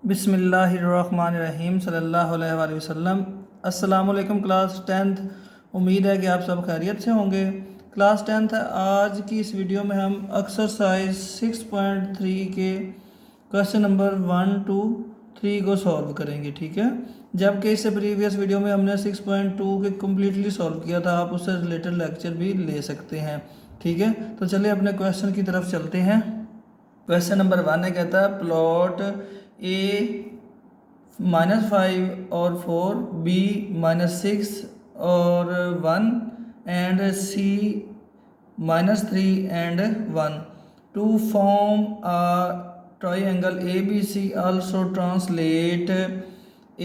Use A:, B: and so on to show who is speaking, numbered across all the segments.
A: बिस्मिल्लाहिर्रहमानिर्रहीम सल्लल्लाहु अलैहि वसल्लम। अस्सलाम वालेकुम क्लास टेंथ। उम्मीद है कि आप सब खैरियत से होंगे। क्लास टेंथ आज की इस वीडियो में हम एक्सरसाइज 6.3 के क्वेश्चन नंबर 1 to 3 को सॉल्व करेंगे, ठीक है। जबकि इससे प्रीवियस वीडियो में हमने 6.2 के कम्प्लीटली सॉल्व किया था, आप उससे रिलेटेड लेक्चर भी ले सकते हैं, ठीक है। तो चलिए अपने क्वेश्चन की तरफ चलते हैं। क्वेश्चन नंबर 1 है, कहता है प्लॉट ए -5 और 4, बी -6 और 1 and C -3 and 1 to form a triangle ABC. Also translate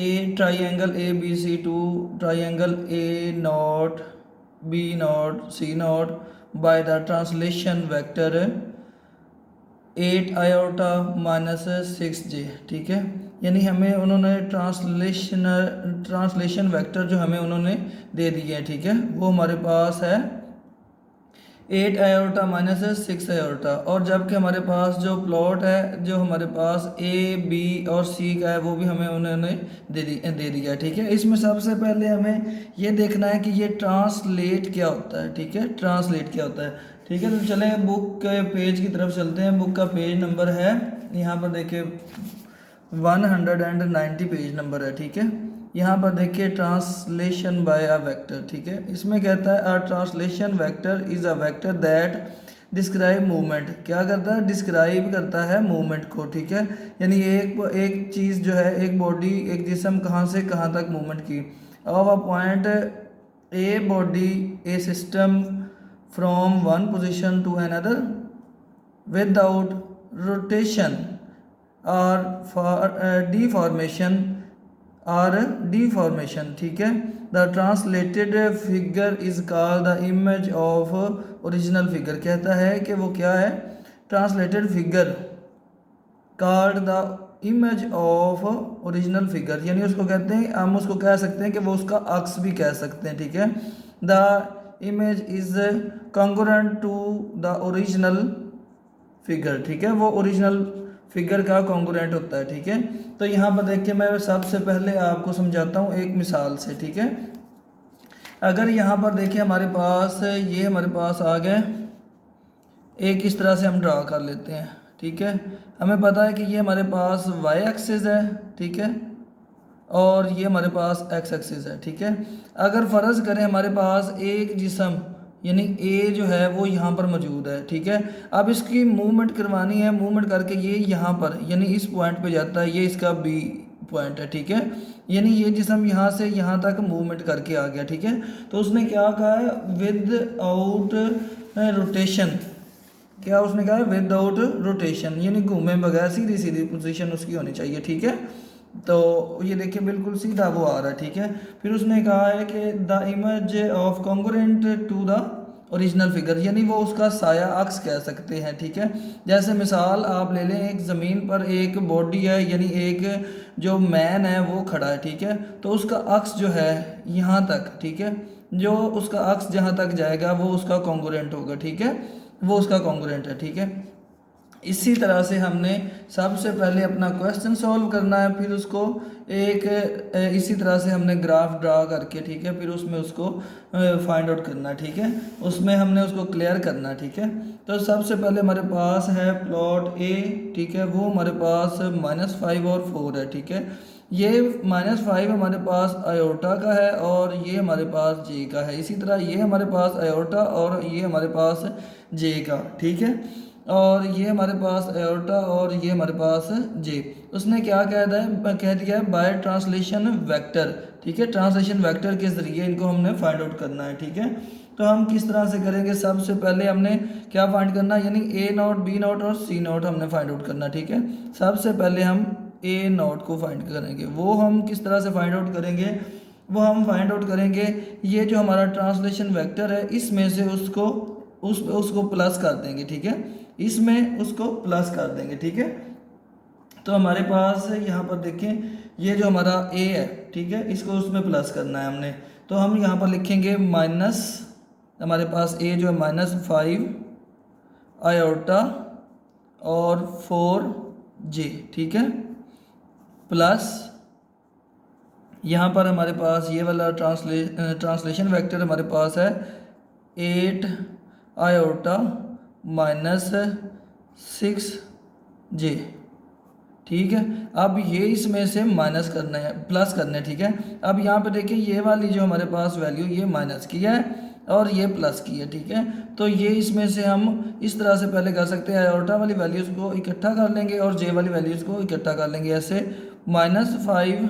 A: a triangle ABC to triangle A naught B naught C naught by the translation vector 8 iota -6j, ठीक है। यानी हमें उन्होंने ट्रांसलेशन वेक्टर जो हमें उन्होंने दे दिए हैं, ठीक है, वो हमारे पास है 8 आयोटा -6 आयोटा। और जबकि हमारे पास जो प्लॉट है, जो हमारे पास ए बी और सी का है, वो भी हमें उन्होंने दे दिया है, ठीक है। इसमें सबसे पहले हमें ये देखना है कि ये ट्रांसलेट क्या होता है, ठीक है, ट्रांसलेट क्या होता है, ठीक है। तो चलें बुक के पेज की तरफ चलते हैं। बुक का पेज नंबर है, यहाँ पर देखिए 190 पेज नंबर है, ठीक है। यहाँ पर देखिए ट्रांसलेशन बाय अ वेक्टर, ठीक है। इसमें कहता है अ translation vector is a vector that describe movement. क्या करता है? डिस्क्राइब करता है मूवमेंट को, ठीक है। यानी एक चीज़ जो है, एक बॉडी, एक जिस्म कहाँ से कहाँ तक मूवमेंट की of a point a body a system from one position to another without rotation और डिफॉर्मेशन, ठीक है। The translated figure is called the image of original figure. कहता है कि वो क्या है? Translated figure called the image of original figure, यानी उसको कहते हैं, हम उसको कह सकते हैं कि वो उसका अक्स भी कह सकते हैं, ठीक है। The image is congruent to the original figure, ठीक है, वो ओरिजिनल फिगर का कॉन्ग्रुएंट होता है, ठीक है। तो यहाँ पर देखिए मैं सबसे पहले आपको समझाता हूँ एक मिसाल से, ठीक है। अगर यहाँ पर देखिए हमारे पास ये हमारे पास आ गए, एक इस तरह से हम ड्रा कर लेते हैं, ठीक है। हमें पता है कि ये हमारे पास वाई एक्सिस है, ठीक है, और ये हमारे पास एक्स एक्सिस है, ठीक है। अगर फ़र्ज़ करें हमारे पास एक जिस्म यानी ए जो है वो यहाँ पर मौजूद है, ठीक है। अब इसकी मूवमेंट करवानी है, मूवमेंट करके ये यहाँ पर यानी इस पॉइंट पे जाता है, ये इसका बी पॉइंट है, ठीक है। यानी ये जिस्म यहाँ से यहाँ तक मूवमेंट करके आ गया, ठीक है। तो उसने क्या कहा है? With out rotation. क्या उसने कहा है? विद आउट रोटेशन, यानी घूमे बगैर सीधी सीधी पोजीशन उसकी होनी चाहिए, ठीक है। तो ये देखिए बिल्कुल सीधा वो आ रहा है, ठीक है। फिर उसने कहा है कि the image of congruent to the original figure, यानी वो उसका साया अक्स कह सकते हैं, ठीक है। जैसे मिसाल आप ले लें, एक ज़मीन पर एक बॉडी है, यानी एक जो मैन है वो खड़ा है, ठीक है। तो उसका अक्स जो है यहाँ तक, ठीक है, जो उसका अक्स जहाँ तक जाएगा वो उसका कॉन्ग्रुएंट होगा, ठीक है, वो उसका कॉन्ग्रुएंट है, ठीक है। इसी तरह से हमने सबसे पहले अपना क्वेश्चन सॉल्व करना है, फिर उसको एक इसी तरह से हमने ग्राफ ड्रा करके, ठीक है, फिर उसमें उसको फाइंड आउट करना है, ठीक है, उसमें हमने उसको क्लियर करना है, ठीक है। तो सबसे पहले हमारे पास है प्लॉट ए, ठीक है, वो हमारे पास -5 और 4 है, ठीक है। ये -5 हमारे पास आयोटा का है और ये हमारे पास जे का है। इसी तरह ये हमारे पास आयोटा और ये हमारे पास जे का, ठीक है। और ये हमारे पास एयोर्टा और ये हमारे पास जे। उसने क्या कह दिया है? बाय ट्रांसलेशन वेक्टर, ठीक है, ट्रांसलेशन वेक्टर के ज़रिए इनको हमने फाइंड आउट करना है, ठीक है। तो हम किस तरह से करेंगे? सबसे पहले हमने क्या फाइंड करना है? यानी ए नॉट, बी नॉट और सी नॉट हमने फाइंड आउट करना है, ठीक है। सबसे पहले हम ए नॉट को फाइंड करेंगे। वो हम किस तरह से फाइंड आउट करेंगे? वो हम फाइंड आउट करेंगे, ये जो हमारा ट्रांसलेशन वेक्टर है इसमें से उसको प्लस कर देंगे, ठीक है, इसमें उसको प्लस कर देंगे, ठीक है। तो हमारे पास यहाँ पर देखें, ये जो हमारा ए है, ठीक है, इसको उसमें प्लस करना है हमने। तो हम यहाँ पर लिखेंगे माइनस, हमारे पास ए जो है -5 आयोटा और 4 जे, ठीक है। प्लस यहाँ पर हमारे पास ये वाला ट्रांसलेशन वेक्टर हमारे पास है 8 आयोटा माइनस 6j, ठीक है। अब ये इसमें से माइनस करना है, प्लस करना है, ठीक है। अब यहाँ पे देखिए ये वाली जो हमारे पास वैल्यू ये माइनस की है और ये प्लस की है, ठीक है। तो ये इसमें से हम इस तरह से पहले कर सकते हैं, आयोटा वाली वैल्यूज़ को इकट्ठा कर लेंगे और जे वाली वैल्यूज़ को इकट्ठा कर लेंगे, ऐसे -5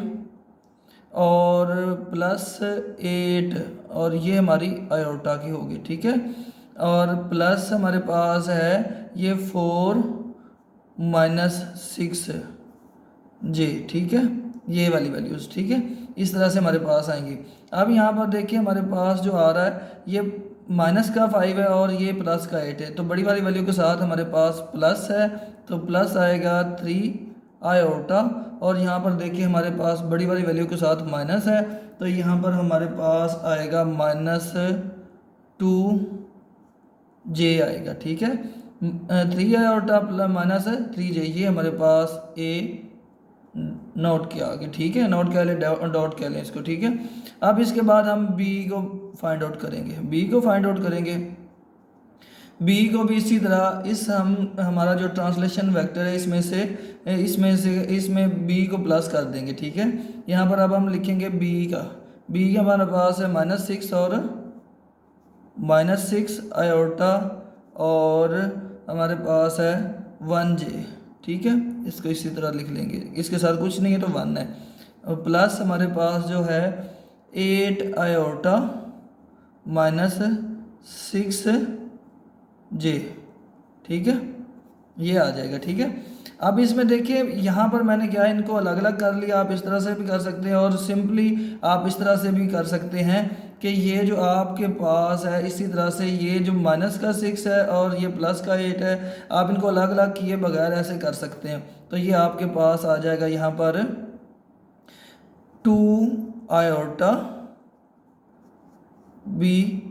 A: और +8 और ये हमारी आयोटा की होगी, ठीक है। और प्लस हमारे पास है ये 4 - 6j, ठीक है, ये वाली वैल्यूज़, ठीक है। इस तरह से हमारे पास आएंगी। अब यहाँ पर देखिए हमारे पास जो आ रहा है ये -5 है और ये +8 है, तो बड़ी वाली वैल्यू के साथ हमारे पास प्लस है, तो प्लस आएगा 3 आयोटा, और यहाँ पर देखिए हमारे पास बड़ी वाली वैल्यू के साथ माइनस है, तो यहाँ पर हमारे पास आएगा -2j आएगा, ठीक है। 3 आयोटा प्लस -3j, ये हमारे पास ए नोट किया आगे, ठीक है, नोट कह लें, डॉट कह लें इसको, ठीक है। अब इसके बाद हम बी को फाइंड आउट करेंगे, बी को भी इसी तरह हमारा जो ट्रांसलेशन वेक्टर है इसमें बी को प्लस कर देंगे, ठीक है। यहाँ पर अब हम लिखेंगे बी का हमारे पास है -6 और -6 आयोटा और हमारे पास है 1j, ठीक है। इसको इसी तरह लिख लेंगे, इसके साथ कुछ नहीं है तो 1 है, और प्लस हमारे पास जो है 8 आयोटा -6j, ठीक है, ये आ जाएगा, ठीक है। अब इसमें देखिए यहाँ पर मैंने क्या है, इनको अलग अलग कर लिया, आप इस तरह से भी कर सकते हैं और सिंपली आप इस तरह से भी कर सकते हैं कि ये जो आपके पास है इसी तरह से ये जो -6 है और ये +8 है, आप इनको अलग अलग किए बगैर ऐसे कर सकते हैं। तो ये आपके पास आ जाएगा यहाँ पर 2 आयोटा बी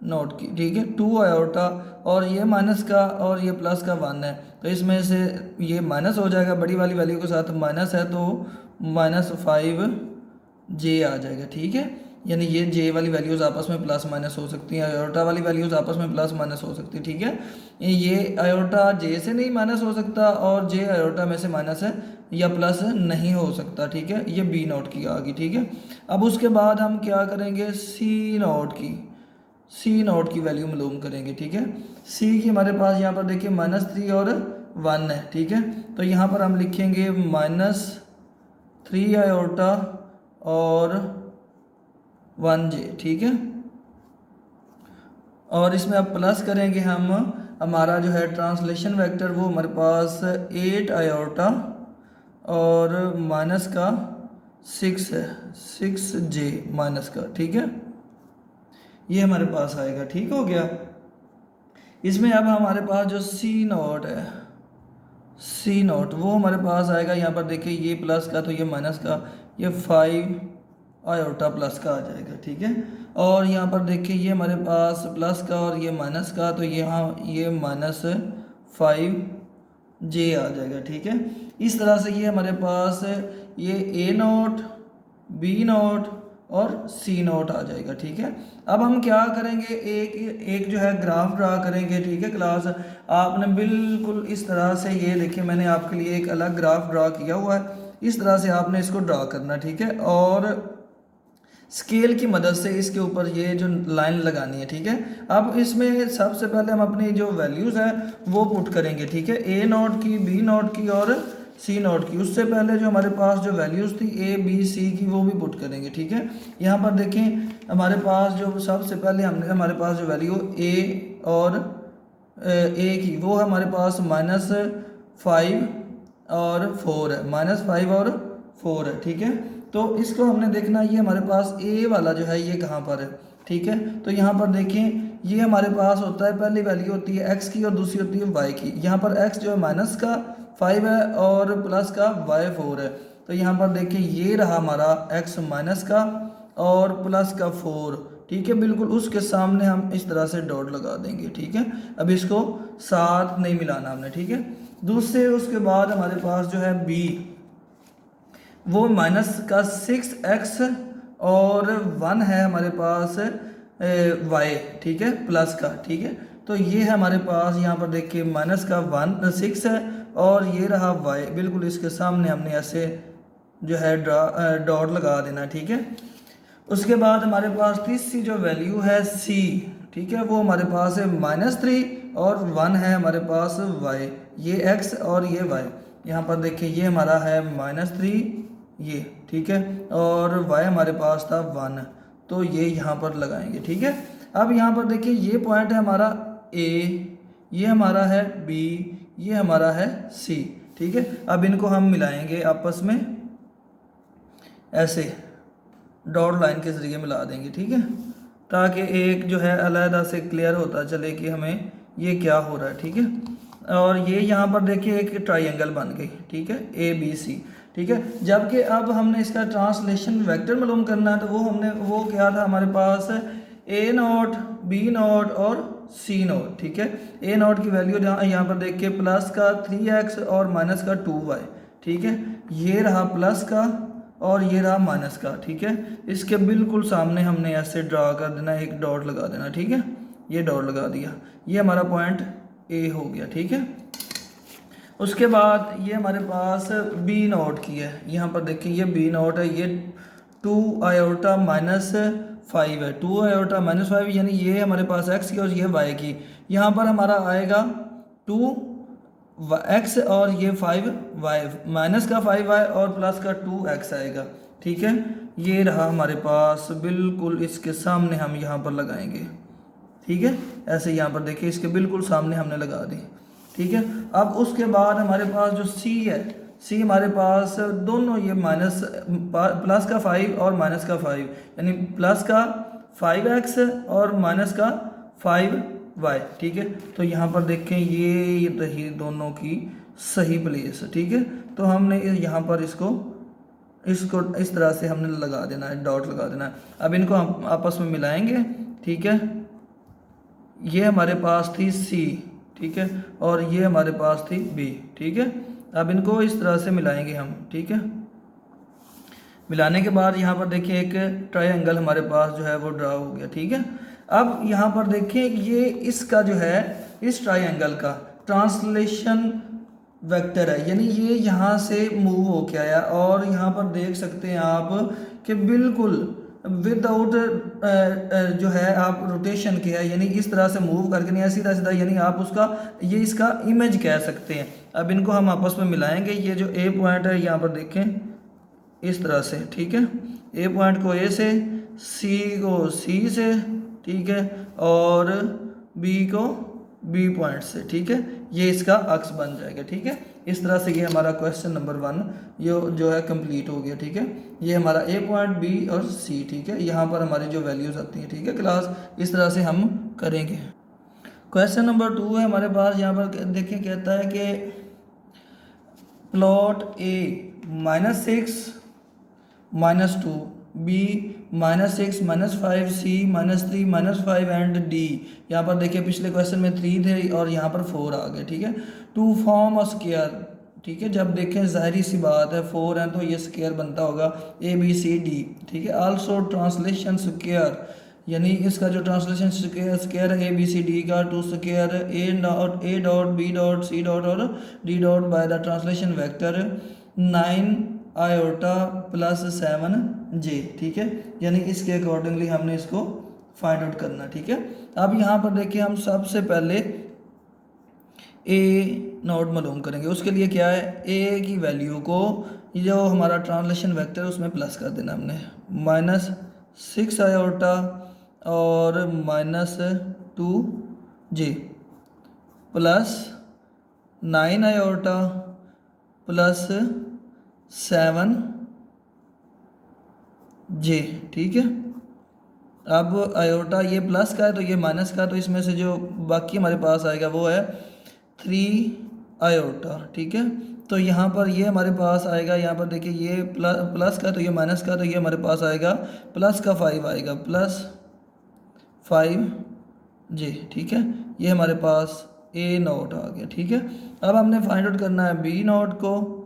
A: नोट की, ठीक है, 2 आयोटा और ये माइनस का और ये प्लस का 1 है, तो इसमें से ये माइनस हो जाएगा, बड़ी वाली वैल्यू के साथ माइनस है तो -5j आ जाएगा, ठीक है। यानी ये जे वाली वैल्यूज़ आपस में प्लस माइनस हो सकती हैं, आयोटा वाली वैल्यूज़ आपस में प्लस माइनस हो सकती है, ठीक है। ये आयोटा जे से नहीं माइनस हो सकता और जे आयोटा में से माइनस है या प्लस नहीं हो सकता, ठीक है। ये बी नोट की आ गई, ठीक है। अब उसके बाद हम क्या करेंगे, सी नोट की वैल्यू मालूम करेंगे, ठीक है। सी की हमारे पास यहाँ पर देखिए -3 और 1 है, ठीक है। तो यहाँ पर हम लिखेंगे -3 आयोटा और 1j, ठीक है। और इसमें अब प्लस करेंगे हम, हमारा जो है ट्रांसलेशन वेक्टर वो हमारे पास 8 आयोटा और माइनस का 6 है, 6j माइनस का, ठीक है, ये हमारे पास आएगा, ठीक हो गया। इसमें अब हमारे पास जो सी नोट वो हमारे पास आएगा, यहाँ पर देखिए ये प्लस का तो ये माइनस का, ये 5 आयोटा प्लस का आ जाएगा, ठीक है। और यहाँ पर देखिए ये हमारे पास प्लस का और ये माइनस का, तो यहाँ ये -5j आ जाएगा, ठीक है। इस तरह से ये हमारे पास ये ए नोट, बी नोट और सी नोट आ जाएगा, ठीक है। अब हम क्या करेंगे, एक जो है ग्राफ ड्रा करेंगे, ठीक है। क्लास आपने बिल्कुल इस तरह से, ये देखिए मैंने आपके लिए एक अलग ग्राफ ड्रा किया हुआ है, इस तरह से आपने इसको ड्रा करना, ठीक है। और स्केल की मदद से इसके ऊपर ये जो लाइन लगानी है, ठीक है। अब इसमें सबसे पहले हम अपनी जो वैल्यूज़ है वो पुट करेंगे, ठीक है, ए नोट की, बी नोट की और सी नोट की। उससे पहले जो हमारे पास जो वैल्यूज़ थी ए बी सी की वो भी पुट करेंगे, ठीक है। यहाँ पर देखें हमारे पास जो सबसे पहले हमारे पास जो वैल्यू ए और ए की वो हमारे पास -5 और 4 है, -5 और 4 है, ठीक है। तो इसको हमने देखना, ये हमारे पास ए वाला जो है ये कहाँ पर है, ठीक है। तो यहाँ पर देखें ये हमारे पास होता है, पहली वैल्यू होती है x की और दूसरी होती है y की। यहाँ पर x जो है -5 है और प्लस का y 4 है, तो यहाँ पर देखिए ये रहा हमारा x माइनस का और प्लस का 4, ठीक है। बिल्कुल उसके सामने हम इस तरह से डॉट लगा देंगे, ठीक है। अब इसको साथ नहीं मिलाना हमने, ठीक है। दूसरे उसके बाद हमारे पास जो है वो माइनस का 6x और 1 है हमारे पास y, ठीक है, प्लस का, ठीक है। तो ये है हमारे पास यहाँ पर देखिए माइनस का 6 है और ये रहा y, बिल्कुल इसके सामने हमने ऐसे जो है डॉट लगा देना, ठीक है। उसके बाद हमारे पास तीसरी जो वैल्यू है c, ठीक है, वो हमारे पास है -3 और 1 है हमारे पास y, ये x और ये y। यहाँ पर देखिए ये हमारा है -3 ये, ठीक है, और y हमारे पास था 1, तो ये यहाँ पर लगाएंगे, ठीक है। अब यहाँ पर देखिए ये पॉइंट है हमारा a, ये हमारा है b, ये हमारा है c, ठीक है। अब इनको हम मिलाएंगे आपस में ऐसे डॉट लाइन के जरिए मिला देंगे, ठीक है, ताकि एक जो है अलहदा से क्लियर होता चले कि हमें ये क्या हो रहा है, ठीक है। और ये यहाँ पर देखिए एक ट्रायंगल बन गई, ठीक है, ABC, ठीक है। जबकि अब हमने इसका ट्रांसलेशन वेक्टर मालूम करना है, तो वो क्या था हमारे पास A0, B0 और C0, ठीक है। A0 की वैल्यू यहाँ पर देखिए प्लस का 3x और माइनस का 2y, ठीक है, ये रहा प्लस का और ये रहा माइनस का, ठीक है। इसके बिल्कुल सामने हमने ऐसे ड्रा कर देना, एक डॉट लगा देना, ठीक है, ये डॉट लगा दिया, ये हमारा पॉइंट A हो गया, ठीक है। उसके बाद ये हमारे पास B0 की है, यहाँ पर देखिए ये B0 है, ये 2 आयोटा -5 है, 2 आयोटा -5 यानी ये हमारे पास x की और ये y की। यहाँ पर हमारा आएगा 2x और ये 5y, माइनस का 5y और प्लस का 2x आएगा, ठीक है। ये रहा हमारे पास, बिल्कुल इसके सामने हम यहाँ पर लगाएंगे, ठीक है, ऐसे यहाँ पर देखिए इसके बिल्कुल सामने हमने लगा दी, ठीक है। अब उसके बाद हमारे पास जो C है, C हमारे पास दोनों ये प्लस का 5 और माइनस का 5, यानी प्लस का 5x और माइनस का 5y, ठीक है। तो यहाँ पर देखें ये रही दोनों की सही प्लेस, ठीक है। तो हमने यहाँ पर इसको इस तरह से हमने लगा देना है, डॉट लगा देना है। अब इनको हम आपस में मिलाएंगे, ठीक है। ये हमारे पास थी C, ठीक है, और ये हमारे पास थी B, ठीक है। अब इनको इस तरह से मिलाएंगे हम, ठीक है। मिलाने के बाद यहाँ पर देखिए एक ट्रायंगल हमारे पास जो है वो ड्रा हो गया, ठीक है। अब यहाँ पर देखिए ये इसका जो है इस ट्रायंगल का ट्रांसलेशन वेक्टर है, यानी ये यहाँ से मूव हो के आया और यहाँ पर देख सकते हैं आप कि बिल्कुल विदाउट जो है आप रोटेशन किया है, यानी इस तरह से मूव करके नहीं, सीधा सीधा, यानी आप उसका ये इसका इमेज कह सकते हैं। अब इनको हम आपस में मिलाएंगे, ये जो A पॉइंट है यहाँ पर देखें इस तरह से, ठीक है, A पॉइंट को A से, C को C से, ठीक है, और B को B पॉइंट से, ठीक है, ये इसका अक्स बन जाएगा, ठीक है। इस तरह से ये हमारा क्वेश्चन नंबर 1 ये जो है कंप्लीट हो गया, ठीक है। ये हमारा A पॉइंट, B और C, ठीक है, यहाँ पर हमारी जो वैल्यूज़ आती हैं, ठीक है क्लास, इस तरह से हम करेंगे। क्वेश्चन नंबर 2 है हमारे पास, यहाँ पर देखिए कहता है कि plot A -6 -2, B -6 -5, C -3 -5 and D। यहाँ पर देखिए पिछले क्वेश्चन में 3 थे और यहाँ पर 4 आ गए, ठीक है। टू फॉर्म अ स्क्वायर, ठीक है, जब देखें जाहिर सी बात है 4 है तो ये स्क्वायर बनता होगा ABCD, ठीक है। आल्सो ट्रांसलेशन स्क्वायर, यानी इसका जो ट्रांसलेशन स्क्वायर है ABCD का, to square A dot B dot C dot और D dot by the translation vector 9 iota plus 7j, ठीक है, यानी इसके अकॉर्डिंगली हमने इसको फाइंड आउट करना, ठीक है। अब यहाँ पर देखिए हम सबसे पहले A0 मालूम करेंगे। उसके लिए क्या है, A की वैल्यू को जो हमारा ट्रांसलेशन वेक्टर है उसमें प्लस कर देना हमने, -6 आयोटा और -2j plus 9 iota plus 7j, ठीक है। अब आयोटा ये प्लस का है तो ये माइनस का, तो इसमें से जो बाकी हमारे पास आएगा वो है 3 आयोटा, ठीक है। तो यहाँ पर ये हमारे पास आएगा, यहाँ पर देखिए ये प्लस का तो ये माइनस का, तो ये हमारे पास आएगा प्लस का 5 आएगा, प्लस 5j, ठीक है। ये हमारे पास A0 आ गया, ठीक है। अब हमने फाइंड आउट करना है B0 को।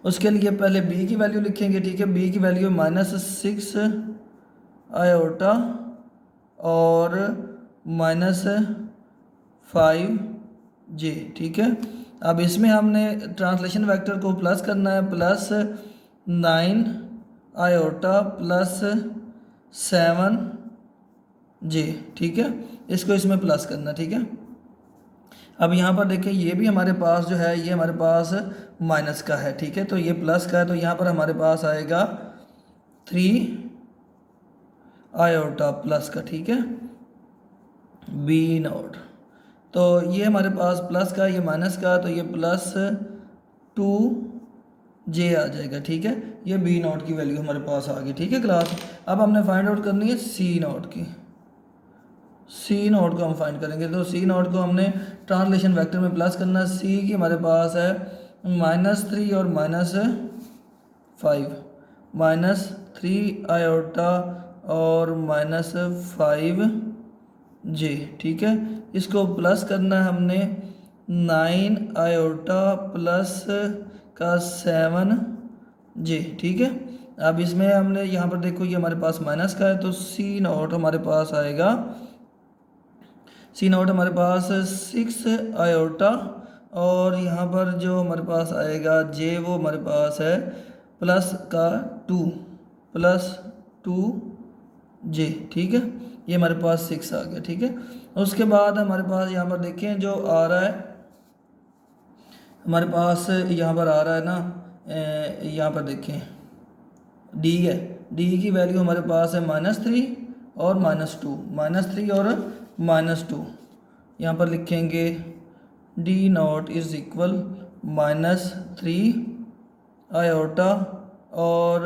A: उसके लिए पहले बी की वैल्यू लिखेंगे, ठीक है। बी की वैल्यू -6 आयोटा और -5 जे, ठीक है। अब इसमें हमने ट्रांसलेशन वेक्टर को प्लस करना है, +9 आयोटा +7 जे, ठीक है। इसको इसमें प्लस करना, ठीक है। अब यहाँ पर देखें ये भी हमारे पास जो है ये हमारे पास माइनस का है, ठीक है। तो ये प्लस का है, तो यहाँ पर हमारे पास आएगा 3 आयोटा प्लस का, ठीक है, B0। तो ये हमारे पास प्लस का, ये माइनस का, तो ये +2 जे आ जाएगा, ठीक है। ये B0 की वैल्यू हमारे पास आ गई, ठीक है क्लास। अब हमने फाइंड आउट करनी है C0 की। C0 को हम फाइंड करेंगे, तो C0 को हमने ट्रांसलेशन वेक्टर में प्लस करना है। C की हमारे पास है -3 और -5, -3 आयोटा और -5 जे, ठीक है। इसको प्लस करना है हमने 9 आयोटा प्लस का 7 जे, ठीक है। अब इसमें हमने यहाँ पर देखो ये हमारे पास माइनस का है, तो C0 हमारे पास आएगा, C0 हमारे पास 6 आयोटा और यहाँ पर जो हमारे पास आएगा जे वो हमारे पास है +2 जे, ठीक है। ये हमारे पास 6 आ गया, ठीक है। उसके बाद हमारे पास यहाँ पर देखें जो आ रहा है हमारे पास, यहाँ पर आ रहा है ना, यहाँ पर देखें डी है, डी की वैल्यू हमारे पास है -3 और -2, -3 और -2। यहाँ पर लिखेंगे D0 इज इक्वल -3 आयोटा और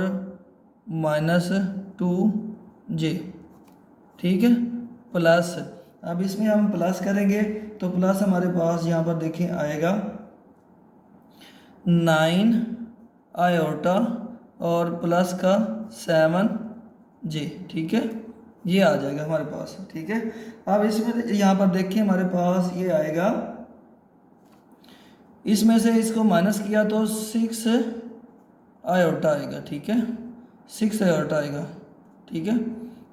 A: -2 जे, ठीक है, प्लस। अब इसमें हम प्लस करेंगे तो प्लस हमारे पास यहाँ पर देखें आएगा 9 आयोटा और प्लस का 7 जे, ठीक है। ये आ जाएगा हमारे पास, ठीक है। अब इसमें यहाँ पर देखिए हमारे पास ये आएगा, इसमें से इसको माइनस किया तो 6 आयोटा आएगा, ठीक है, 6 आयोटा आएगा, ठीक है।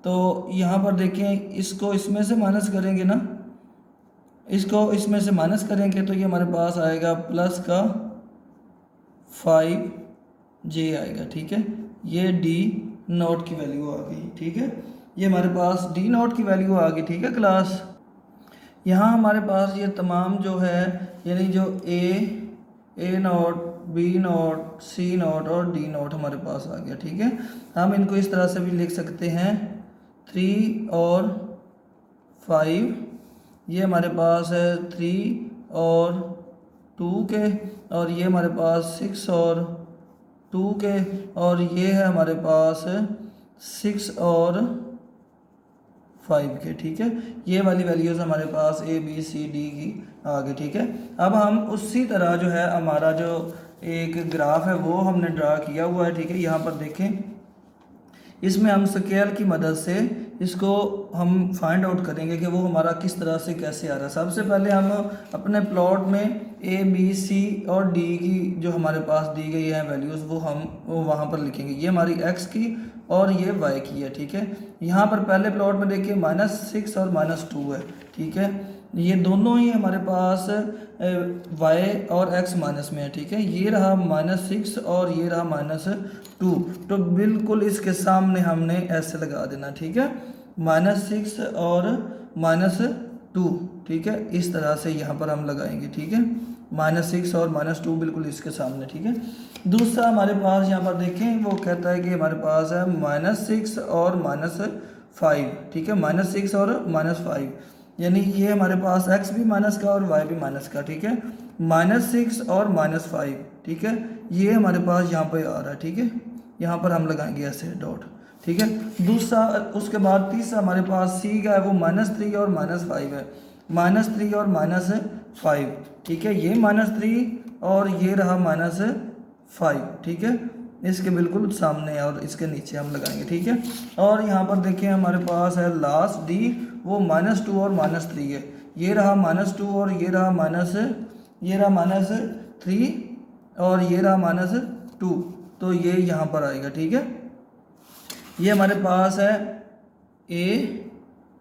A: तो यहाँ पर देखें इसको इसमें से माइनस करेंगे ना, इसको इसमें से माइनस करेंगे तो ये हमारे पास आएगा प्लस का 5 जे आएगा, ठीक है। ये D0 की वैल्यू आ गई, ठीक है। ये हमारे पास D0 की वैल्यू आ गई, ठीक है क्लास। यहाँ हमारे पास ये तमाम जो है यानी जो A0, B0, C0 और D0 हमारे पास आ गया, ठीक है। हम इनको इस तरह से भी लिख सकते हैं 3 और 5, ये हमारे पास है 3 और 2 के, और ये हमारे पास 6 और 2 के, और ये है हमारे पास 6 और 5 के, ठीक है। ये वाली वैल्यूज़ हमारे पास A B C D की आ गई, ठीक है। अब हम उसी तरह जो है हमारा जो एक ग्राफ है वो हमने ड्रा किया हुआ है, ठीक है। यहाँ पर देखें, इसमें हम स्केल की मदद से इसको हम फाइंड आउट करेंगे कि वो हमारा किस तरह से कैसे आ रहा है। सबसे पहले हम अपने प्लॉट में A B C और D की जो हमारे पास दी गई है वैल्यूज़ वो हम वहाँ पर लिखेंगे। ये हमारी X की और ये Y की है, ठीक है। यहाँ पर पहले प्लॉट में देखिए -6 और -2 है, ठीक है। ये दोनों ही हमारे पास Y और X माइनस में है, ठीक है। ये रहा -6 और ये रहा -2, तो बिल्कुल इसके सामने हमने ऐसे लगा देना, ठीक है, -6 और -2, ठीक है। इस तरह से यहाँ पर हम लगाएंगे, ठीक है, -6 और -2 बिल्कुल इसके सामने, ठीक है। दूसरा हमारे पास यहाँ पर देखें वो कहता है कि हमारे पास है -6 और -5, ठीक है, -6 और -5, यानी ये हमारे पास x भी माइनस का और y भी माइनस का, ठीक है, -6 और -5, ठीक है। ये हमारे पास यहाँ पर आ रहा है, ठीक है। यहाँ पर हम लगाएंगे ऐसे डॉट, ठीक है। दूसरा उसके बाद तीसरा हमारे पास c का है वो -3 और -5 है, -3 और -5, ठीक है। ये -3 और ये रहा -5, ठीक है, इसके बिल्कुल सामने और इसके नीचे हम लगाएंगे, ठीक है। और यहाँ पर देखिए हमारे पास है लास्ट d, वो -2 और -3 है, ये रहा -2 और ये रहा -3 और ये रहा 2, तो ये यहाँ पर आएगा। ठीक है, ये हमारे पास है ए,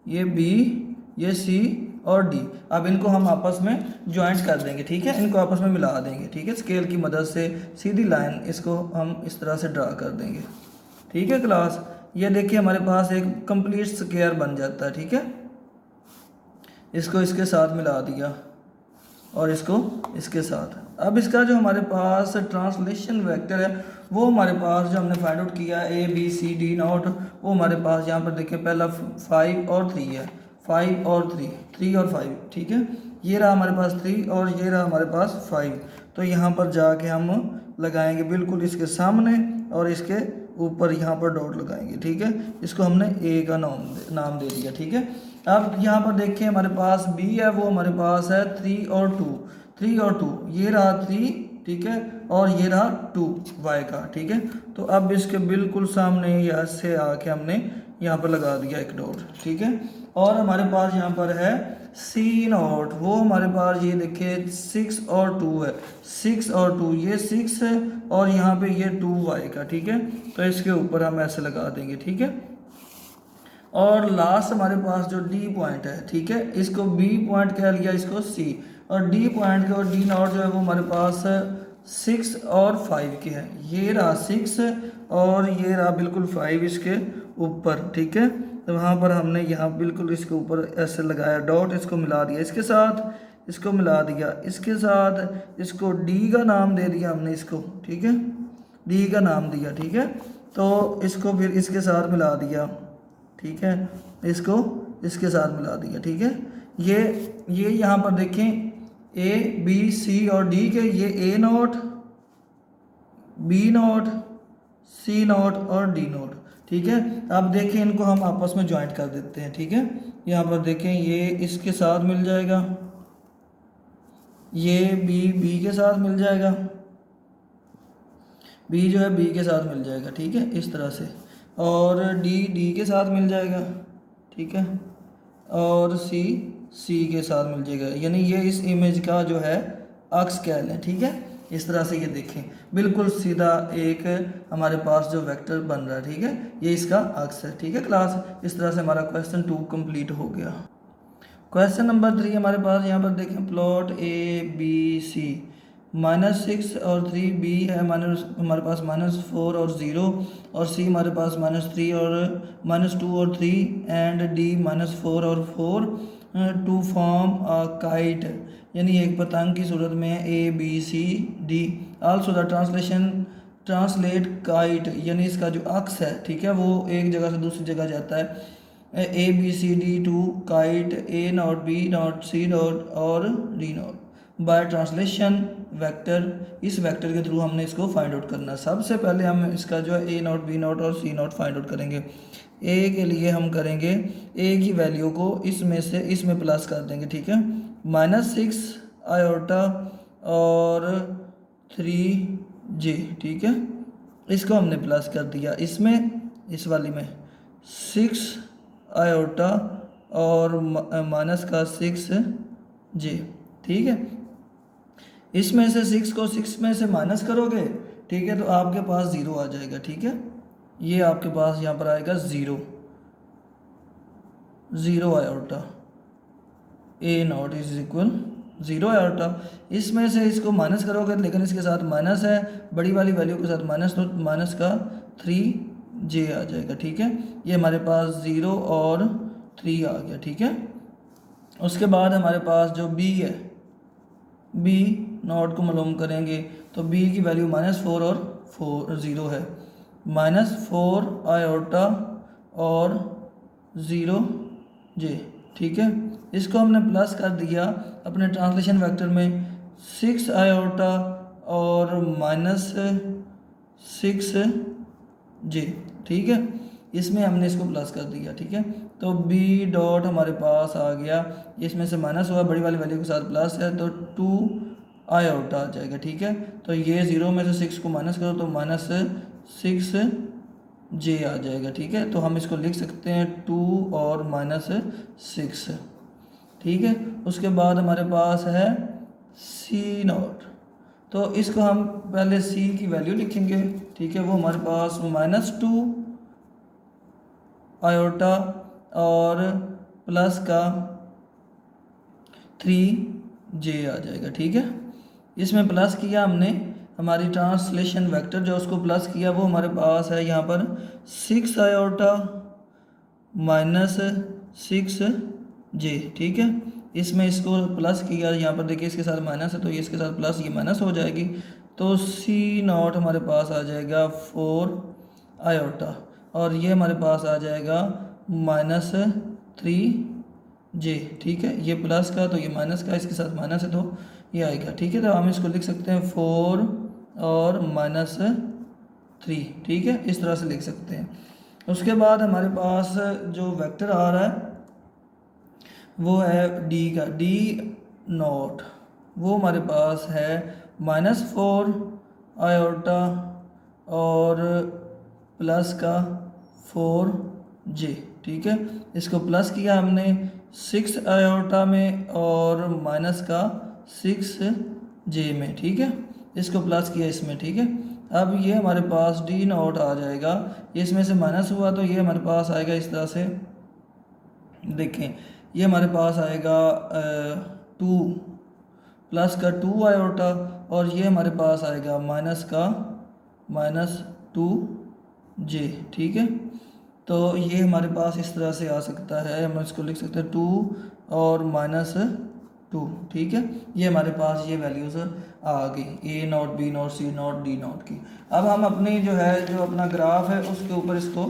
A: ये बी, ये सी और डी। अब इनको हम आपस में ज्वाइंट कर देंगे। ठीक है, इनको आपस में मिला देंगे। ठीक है, स्केल की मदद से सीधी लाइन इसको हम इस तरह से ड्रा कर देंगे। ठीक है क्लास, ये देखिए हमारे पास एक कंप्लीट स्क्वायर बन जाता है। ठीक है, इसको इसके साथ मिला दिया और इसको इसके साथ। अब इसका जो हमारे पास ट्रांसलेशन वेक्टर है वो हमारे पास जो हमने फाइंड आउट किया A B C D not, वो हमारे पास यहाँ पर देखिए पहला 5 और 3 है, 5 और 3, 3 और 5। ठीक है, ये रहा हमारे पास 3 और ये रहा हमारे पास 5। तो यहाँ पर जाके हम लगाएंगे बिल्कुल इसके सामने और इसके ऊपर यहाँ पर डॉट लगाएंगे। ठीक है, इसको हमने ए का नाम दे दिया। ठीक है, अब यहाँ पर देखिए हमारे पास बी है, वो हमारे पास है 3 और 2, 3 और 2, ये रहा 3। ठीक है, और ये रहा 2 वाई का। ठीक है, तो अब इसके बिल्कुल सामने यहाँ से आके हमने यहाँ पर लगा दिया एक डॉट। ठीक है, और हमारे पास यहाँ पर है सी नॉट, वो हमारे पास ये देखिए 6 और 2 है, 6 और 2, ये 6 है और यहाँ पे ये 2 वाई का। ठीक है, तो इसके ऊपर हम ऐसे लगा देंगे। ठीक है, और लास्ट हमारे पास जो डी पॉइंट है, ठीक है, इसको बी पॉइंट कह लिया, इसको सी, और डी पॉइंट के और डी नॉट जो है वो हमारे पास 6 और 5 के हैं। ये रहा 6 और ये रहा बिल्कुल 5 इसके ऊपर। ठीक है, तो वहाँ पर हमने यहाँ बिल्कुल इसके ऊपर ऐसे लगाया डॉट, इसको मिला दिया इसके साथ, इसको मिला दिया इसके साथ, इसको डी का नाम दे दिया हमने इसको। ठीक है, डी का नाम दिया। ठीक है, तो इसको फिर इसके साथ मिला दिया। ठीक है, इसको इसके साथ मिला दिया। ठीक है, ये यहाँ पर देखें ए बी सी और डी के, ये A naught, B naught, C naught और डी नॉट। ठीक है, अब देखें इनको हम आपस में ज्वाइंट कर देते हैं। ठीक है, यहाँ पर देखें ये इसके साथ मिल जाएगा, ये बी के साथ मिल जाएगा, बी जो है बी के साथ मिल जाएगा। ठीक है, इस तरह से, और डी के साथ मिल जाएगा। ठीक है, और सी के साथ मिल जाएगा, यानी ये इस इमेज का जो है अक्स कह लें। ठीक है, इस तरह से ये देखें बिल्कुल सीधा एक हमारे पास जो वेक्टर बन रहा है। ठीक है, ये इसका अक्स है। ठीक है क्लास, इस तरह से हमारा क्वेश्चन 2 कंप्लीट हो गया। क्वेश्चन नंबर 3 हमारे पास यहाँ पर देखें, प्लॉट ए बी सी, -6 और 3, बी है हमारे पास -4 और 0, और सी हमारे पास -3 और -2 और 3, एंड डी -4 और 4 टू फॉर्म अ काइट, यानी एक पतंग की सूरत में है A B C D. Also the translate kite, यानी इसका जो अक्स है, ठीक है, वो एक जगह से दूसरी जगह जाता है। A B C D to काइट A naught B naught C naught और D naught by translation vector. इस वेक्टर के थ्रू हमने इसको फाइंड आउट करना है। सबसे पहले हम इसका जो है ए नॉट बी नॉट और सी नॉट फाइंड आउट करेंगे। ए के लिए हम करेंगे ए की वैल्यू को इसमें से इसमें प्लस कर देंगे। ठीक है, -6 आयोटा और 3j। ठीक है, इसको हमने प्लस कर दिया इसमें, इस वाली में 6 आयोटा और माइनस का 6j। ठीक है, इसमें से 6 को 6 में से माइनस करोगे, ठीक है, तो आपके पास 0 आ जाएगा। ठीक है, ये आपके पास यहाँ पर आएगा 0 iota A not is equal 0 iota. इसमें से इसको माइनस करोगे, लेकिन इसके साथ माइनस है, बड़ी वाली वैल्यू के साथ माइनस, तो माइनस का 3j आ जाएगा। ठीक है, ये हमारे पास 0 और 3 आ गया। ठीक है, उसके बाद हमारे पास जो b है, b नॉट को मालूम करेंगे, तो b की वैल्यू -4 और 0 है, -4 आयोटा और 0j। ठीक है, इसको हमने प्लस कर दिया अपने ट्रांसलेशन वेक्टर में, 6 आयोटा और -6j। ठीक है, इसमें हमने इसको प्लस कर दिया। ठीक है, तो b डॉट हमारे पास आ गया, इसमें से माइनस हुआ, बड़ी वाली वैल्यू के साथ प्लस है, तो 2 आयोटा आ जाएगा। ठीक है, तो ये 0 में से 6 को माइनस करो तो -6j आ जाएगा। ठीक है, तो हम इसको लिख सकते हैं 2 और -6। ठीक है, उसके बाद हमारे पास है c नॉट, तो तो इसको हम पहले सी की वैल्यू लिखेंगे, ठीक है। वो हमारे पास -2 आयोटा और प्लस का 3j आ जाएगा, ठीक है। इसमें प्लस किया हमने, हमारी ट्रांसलेशन वेक्टर जो उसको प्लस किया वो हमारे पास है यहाँ पर 6 आयोटा -6j, ठीक है। इसमें इसको प्लस किया, यहाँ पर देखिए इसके साथ माइनस है तो ये इसके साथ प्लस, ये माइनस हो जाएगी, तो C0 हमारे पास आ जाएगा 4 आयोटा और ये हमारे पास आ जाएगा -3j, ठीक है। ये प्लस का तो ये माइनस का, इसके साथ माइनस है तो ये आएगा, ठीक है। तो हम इसको लिख सकते हैं 4 और -3, ठीक है, इस तरह से लिख सकते हैं। उसके बाद हमारे पास जो वेक्टर आ रहा है वो है डी का, D0, वो हमारे पास है -4 आयोटा और प्लस का 4j, ठीक है। इसको प्लस किया हमने 6 आयोटा में और माइनस का 6j में, ठीक है। इसको प्लस किया इसमें, ठीक है। अब ये हमारे पास D0 आ जाएगा, इसमें से माइनस हुआ तो ये हमारे पास आएगा इस तरह से, देखें ये हमारे पास आएगा 2 प्लस का 2 आयोटा और ये हमारे पास आएगा माइनस का -2j, ठीक है। तो ये हमारे पास इस तरह से आ सकता है, हम इसको लिख सकते हैं 2 और -2, ठीक है। ये हमारे पास ये वैल्यूज़ आ गई A0 B0 C0 D0 की। अब हम अपनी जो है जो अपना ग्राफ है उसके ऊपर इसको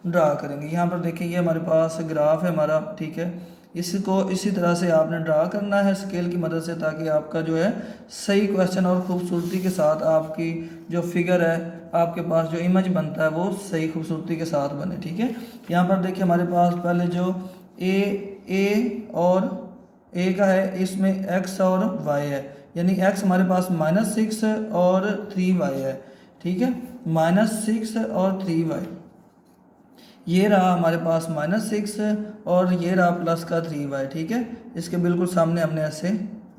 A: ड्रा करेंगे। यहाँ पर देखिए ये हमारे पास ग्राफ है हमारा, ठीक है। इसको इसी तरह से आपने ड्रा करना है स्केल की मदद से, ताकि आपका जो है सही क्वेश्चन और खूबसूरती के साथ आपकी जो फिगर है, आपके पास जो इमेज बनता है वो सही खूबसूरती के साथ बने, ठीक है। यहाँ पर देखिए हमारे पास पहले जो ए और ए का है, इसमें x और y है, यानी x हमारे पास -6 और 3y है, ठीक है। -6 और 3y, ये रहा हमारे पास -6 और ये रहा प्लस का 3y, ठीक है। इसके बिल्कुल सामने हमने ऐसे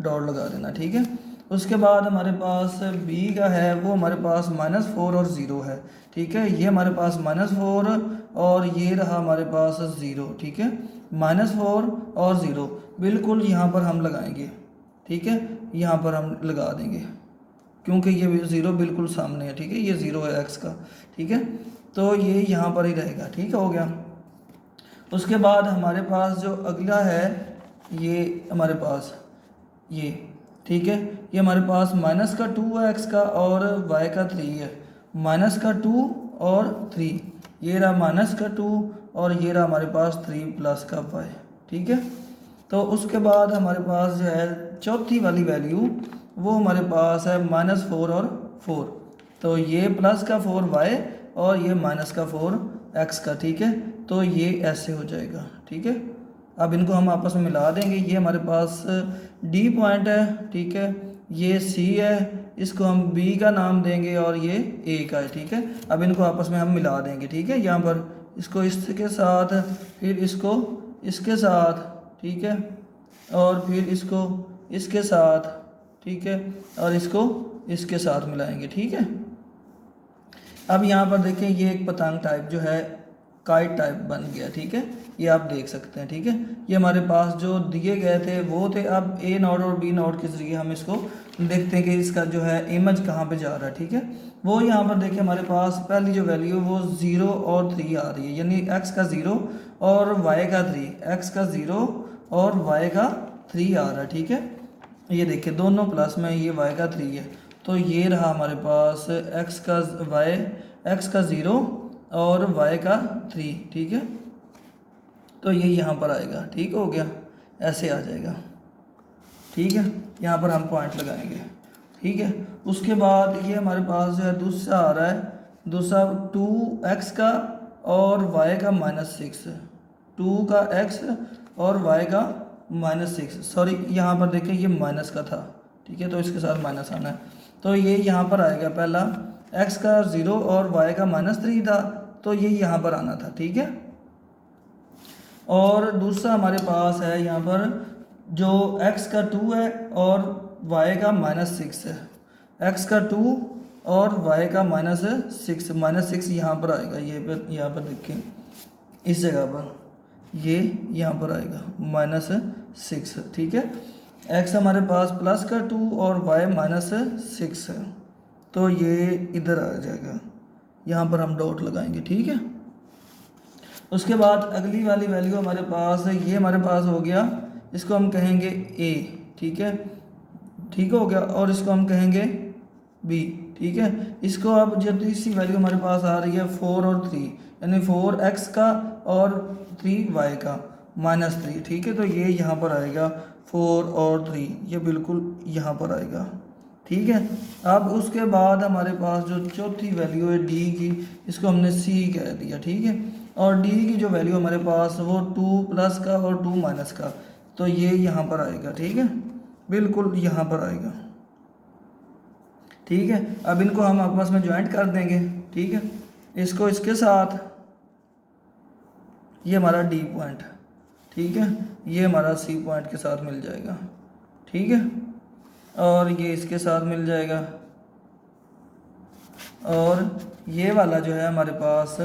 A: डॉट लगा देना, ठीक है। उसके बाद हमारे पास b का है, वो हमारे पास -4 और 0 है, ठीक है। ये हमारे पास -4 और ये रहा हमारे पास 0, ठीक है। -4 और 0 बिल्कुल यहाँ पर हम लगाएंगे, ठीक है, यहाँ पर हम लगा देंगे क्योंकि ये 0 बिल्कुल सामने है, ठीक है। ये 0 है x का, ठीक है, तो ये यहाँ पर ही रहेगा, ठीक हो गया। उसके बाद हमारे पास जो अगला है ये हमारे पास ये, ठीक है, ये हमारे पास -2 है x का और y का 3 है, -2 और 3, ये रहा -2 और ये रहा हमारे पास 3 प्लस का y, ठीक है। तो उसके बाद हमारे पास जो है चौथी वाली वैल्यू वो हमारे पास है -4 और 4, तो ये प्लस का 4y और ये माइनस का 4x का, ठीक है। तो ये ऐसे हो जाएगा, ठीक है। अब इनको हम आपस में मिला देंगे, ये हमारे पास D पॉइंट है, ठीक है, ये C है, इसको हम B का नाम देंगे और ये A का है, ठीक है। अब इनको आपस में हम मिला देंगे, ठीक है। यहाँ पर इसको इसके साथ, फिर इसको इसके साथ, ठीक है, और फिर इसको इसके साथ, ठीक है, और इसको इसके साथ मिलाएंगे, ठीक है। अब यहाँ पर देखें ये एक पतंग टाइप जो है काइट टाइप बन गया, ठीक है, ये आप देख सकते हैं, ठीक है। ये हमारे पास जो दिए गए थे वो थे, अब A0 और B0 के जरिए हम इसको देखते हैं कि इसका जो है इमेज कहाँ पे जा रहा है, ठीक है। वो यहाँ पर देखिए हमारे पास पहली जो वैल्यू है वो 0 और 3 आ रही है, यानी x का 0 और y का 3, x का 0 और y का 3 आ रहा है, ठीक है। ये देखिए दोनों प्लस में, ये y का 3 है, तो ये रहा हमारे पास x का 0 और y का 3, ठीक है। तो ये यहाँ पर आएगा, ठीक हो गया, ऐसे आ जाएगा, ठीक है। यहाँ पर हम पॉइंट लगाएंगे, ठीक है। उसके बाद ये हमारे पास जो है दूसरा आ रहा है, दूसरा 2x का और y का -6, 2 का x और y का -6, सॉरी यहाँ पर देखिए ये माइनस का था, ठीक है, तो इसके साथ माइनस आना है, तो ये यहाँ पर आएगा। पहला x का 0 और y का -3 था, तो ये यहाँ पर आना था, ठीक है। और दूसरा हमारे पास है यहाँ पर जो x का 2 है और y का -6 है, एक्स का 2 और वाई का -6 यहाँ पर आएगा, ये पर यहाँ पर देखिए इस जगह पर, ये यहाँ पर आएगा -6, ठीक है। एक्स हमारे पास प्लस का 2 और वाई -6 है, तो ये इधर आ जाएगा, यहाँ पर हम डॉट लगाएंगे, ठीक है। उसके बाद अगली वाली वैल्यू हमारे पास है, ये हमारे पास हो गया, इसको हम कहेंगे ए, ठीक है, ठीक हो गया, और इसको हम कहेंगे बी, ठीक है। इसको अब जब इसी वैल्यू हमारे पास आ रही है 4 और 3, यानी 4x का और 3y का -3, ठीक है, तो ये यहाँ पर आएगा 4 और 3, ये बिल्कुल यहाँ पर आएगा, ठीक है। अब उसके बाद हमारे पास जो चौथी वैल्यू है डी की, इसको हमने सी कह दिया, ठीक है, और डी की जो वैल्यू हमारे पास वो 2 प्लस का और 2 माइनस का, तो ये यहाँ पर आएगा, ठीक है, बिल्कुल यहाँ पर आएगा, ठीक है। अब इनको हम आपस में ज्वाइंट कर देंगे, ठीक है, इसको इसके साथ, ये हमारा डी पॉइंट, ठीक है, ये हमारा सी पॉइंट के साथ मिल जाएगा, ठीक है, और ये इसके साथ मिल जाएगा, और ये वाला जो है हमारे पास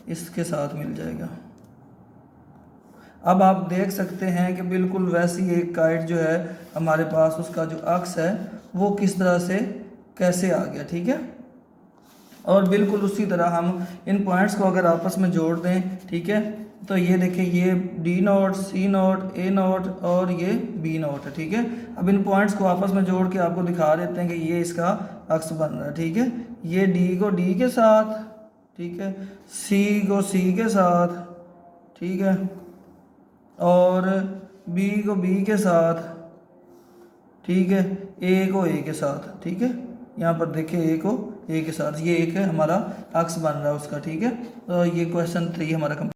A: इसके साथ मिल जाएगा। अब आप देख सकते हैं कि बिल्कुल वैसी एक काइट जो है हमारे पास, उसका जो अक्स है वो किस तरह से कैसे आ गया, ठीक है। और बिल्कुल उसी तरह हम इन पॉइंट्स को अगर आपस में जोड़ दें, ठीक है, तो ये देखिए, ये डी नोट, सी नोट, ए नोट और ये बी नोट है, ठीक है। अब इन पॉइंट्स को आपस में जोड़ के आपको दिखा देते हैं कि ये इसका अक्स बन रहा है, ठीक है। ये डी को डी के साथ, ठीक है, सी को सी के साथ, ठीक है, और बी को बी के साथ, ठीक है, ए को ए के साथ, ठीक है। यहाँ पर देखिए ए को ए के साथ, ये एक है हमारा अक्स बन रहा है उसका, ठीक है। तो ये क्वेश्चन 3 हमारा